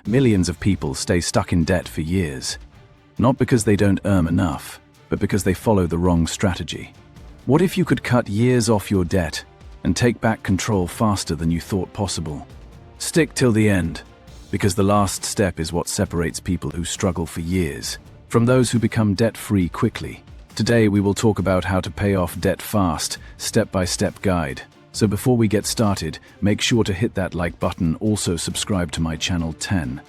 Millions of people stay stuck in debt for years, not because they don't earn enough, but because they follow the wrong strategy. What if you could cut years off your debt and take back control faster than you thought possible? Stick till the end, because the last step is what separates people who struggle for years from those who become debt-free quickly. Today we will talk about how to pay off debt fast, step-by-step guide. So before we get started, make sure to hit that like button, also subscribe to my channel 10.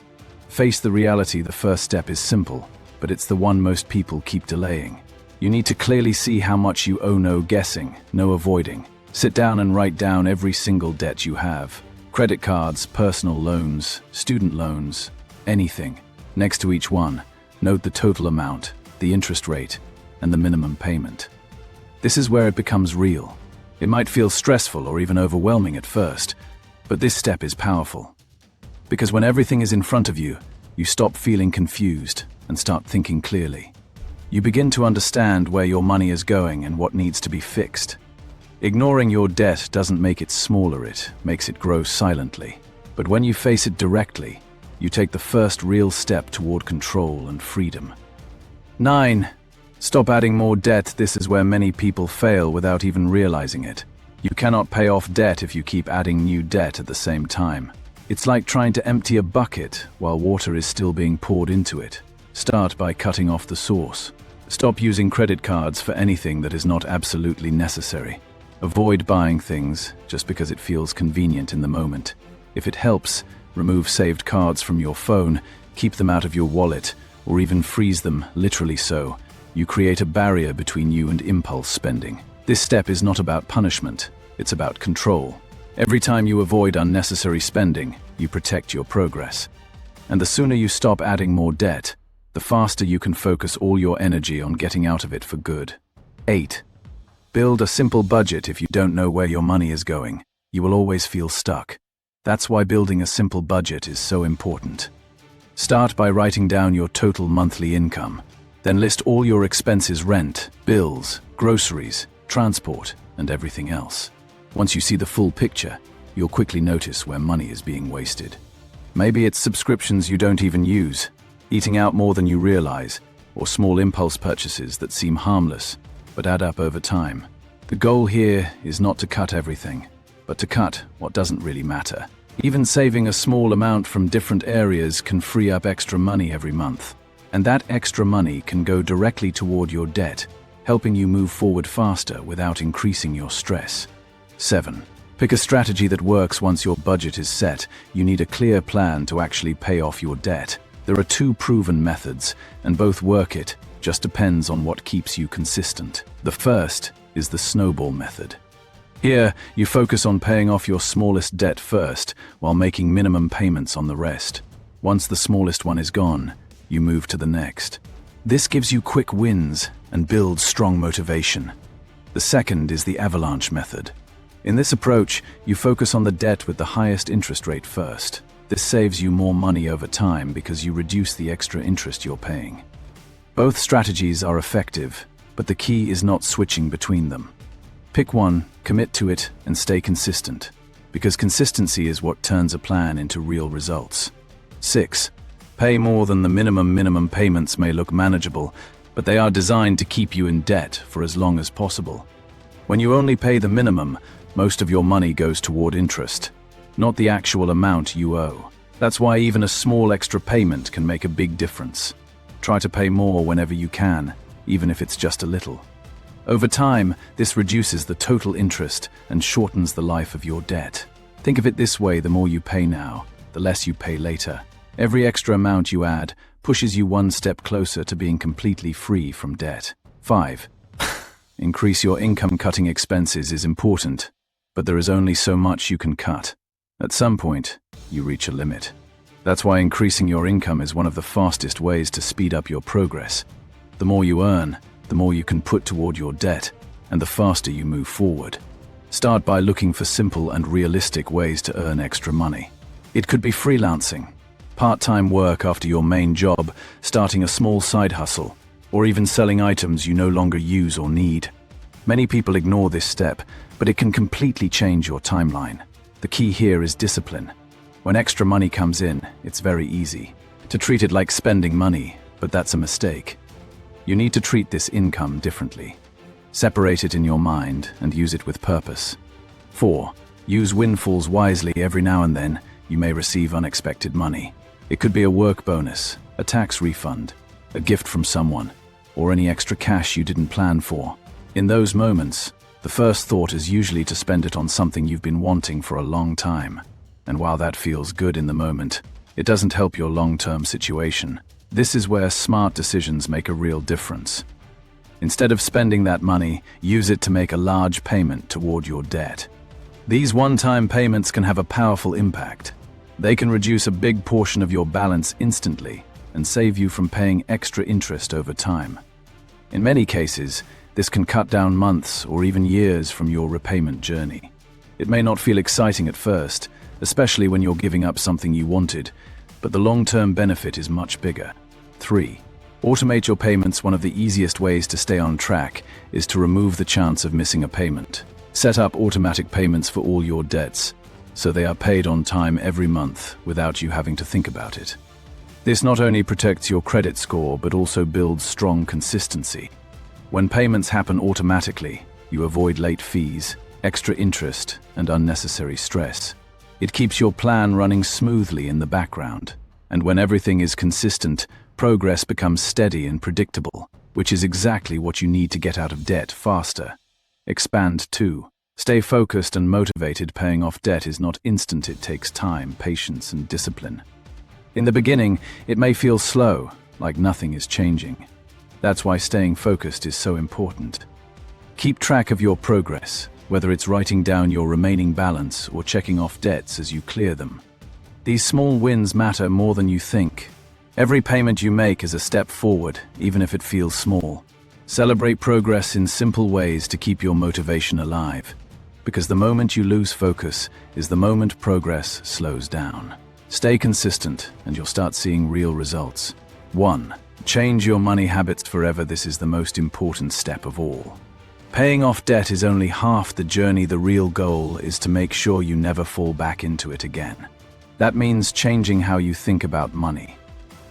Face the reality, the first step is simple, but it's the one most people keep delaying. You need to clearly see how much you owe, no guessing, no avoiding. Sit down and write down every single debt you have. Credit cards, personal loans, student loans, anything. Next to each one, note the total amount, the interest rate, and the minimum payment. This is where it becomes real. It might feel stressful or even overwhelming at first, but this step is powerful. Because when everything is in front of you, you stop feeling confused and start thinking clearly. You begin to understand where your money is going and what needs to be fixed. Ignoring your debt doesn't make it smaller, it makes it grow silently. But when you face it directly, you take the first real step toward control and freedom. 9. Stop adding more debt. This is where many people fail without even realizing it. You cannot pay off debt if you keep adding new debt at the same time. It's like trying to empty a bucket while water is still being poured into it. Start by cutting off the source. Stop using credit cards for anything that is not absolutely necessary. Avoid buying things just because it feels convenient in the moment. If it helps, remove saved cards from your phone, keep them out of your wallet, or even freeze them, literally so. You create a barrier between you and impulse spending. This step is not about punishment, it's about control. Every time you avoid unnecessary spending, you protect your progress. And the sooner you stop adding more debt, the faster you can focus all your energy on getting out of it for good. 8. Build a simple budget. If you don't know where your money is going, you will always feel stuck. That's why building a simple budget is so important. Start by writing down your total monthly income. Then list all your expenses: rent, bills, groceries, transport, and everything else. Once you see the full picture, you'll quickly notice where money is being wasted. Maybe it's subscriptions you don't even use, eating out more than you realize, or small impulse purchases that seem harmless but add up over time. The goal here is not to cut everything, but to cut what doesn't really matter. Even saving a small amount from different areas can free up extra money every month. And that extra money can go directly toward your debt, helping you move forward faster without increasing your stress. 7. Pick a strategy that works. Once your budget is set, you need a clear plan to actually pay off your debt. There are 2 proven methods, and both work. It just depends on what keeps you consistent. The first is the Snowball method. Here, you focus on paying off your smallest debt first, while making minimum payments on the rest. Once the smallest one is gone, you move to the next. This gives you quick wins and builds strong motivation. The second is the Avalanche method. In this approach, you focus on the debt with the highest interest rate first. This saves you more money over time because you reduce the extra interest you're paying. Both strategies are effective, but the key is not switching between them. Pick one, commit to it, and stay consistent, because consistency is what turns a plan into real results. 6. Pay more than the minimum. Minimum payments may look manageable, but they are designed to keep you in debt for as long as possible. When you only pay the minimum, most of your money goes toward interest, not the actual amount you owe. That's why even a small extra payment can make a big difference. Try to pay more whenever you can, even if it's just a little. Over time, this reduces the total interest and shortens the life of your debt. Think of it this way: the more you pay now, the less you pay later. Every extra amount you add pushes you one step closer to being completely free from debt. 5. Increase your income. Cutting expenses is important, but there is only so much you can cut. At some point, you reach a limit. That's why increasing your income is one of the fastest ways to speed up your progress. The more you earn, the more you can put toward your debt, and the faster you move forward. Start by looking for simple and realistic ways to earn extra money. It could be freelancing, part-time work after your main job, starting a small side hustle, or even selling items you no longer use or need. Many people ignore this step, but it can completely change your timeline. The key here is discipline. When extra money comes in, it's very easy to treat it like spending money, but that's a mistake. You need to treat this income differently. Separate it in your mind and use it with purpose. 4. Use windfalls wisely. Every now and then, you may receive unexpected money. It could be a work bonus, a tax refund, a gift from someone, or any extra cash you didn't plan for. In those moments, the first thought is usually to spend it on something you've been wanting for a long time. And while that feels good in the moment, it doesn't help your long-term situation. This is where smart decisions make a real difference. Instead of spending that money, use it to make a large payment toward your debt. These one-time payments can have a powerful impact. They can reduce a big portion of your balance instantly and save you from paying extra interest over time. In many cases, this can cut down months or even years from your repayment journey. It may not feel exciting at first, especially when you're giving up something you wanted, but the long-term benefit is much bigger. 3. Automate your payments. One of the easiest ways to stay on track is to remove the chance of missing a payment. Set up automatic payments for all your debts, so they are paid on time every month without you having to think about it. This not only protects your credit score, but also builds strong consistency. When payments happen automatically, you avoid late fees, extra interest, and unnecessary stress. It keeps your plan running smoothly in the background. And when everything is consistent, progress becomes steady and predictable, which is exactly what you need to get out of debt faster. Expand 2. Stay focused and motivated. Paying off debt is not instant. It takes time, patience, and discipline. In the beginning, it may feel slow, like nothing is changing. That's why staying focused is so important. Keep track of your progress, whether it's writing down your remaining balance or checking off debts as you clear them. These small wins matter more than you think. Every payment you make is a step forward, even if it feels small. Celebrate progress in simple ways to keep your motivation alive, because the moment you lose focus is the moment progress slows down. Stay consistent and you'll start seeing real results. 1. Change your money habits forever. This is the most important step of all. Paying off debt is only half the journey. The real goal is to make sure you never fall back into it again. That means changing how you think about money.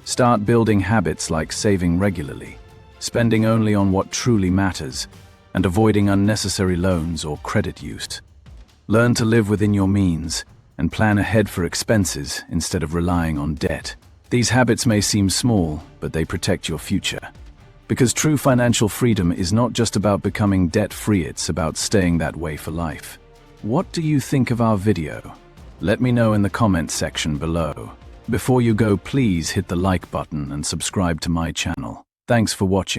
Start building habits like saving regularly, spending only on what truly matters, and avoiding unnecessary loans or credit use. Learn to live within your means and plan ahead for expenses instead of relying on debt. These habits may seem small, but they protect your future. Because true financial freedom is not just about becoming debt-free, it's about staying that way for life. What do you think of our video? Let me know in the comments section below. Before you go, please hit the like button and subscribe to my channel. Thanks for watching.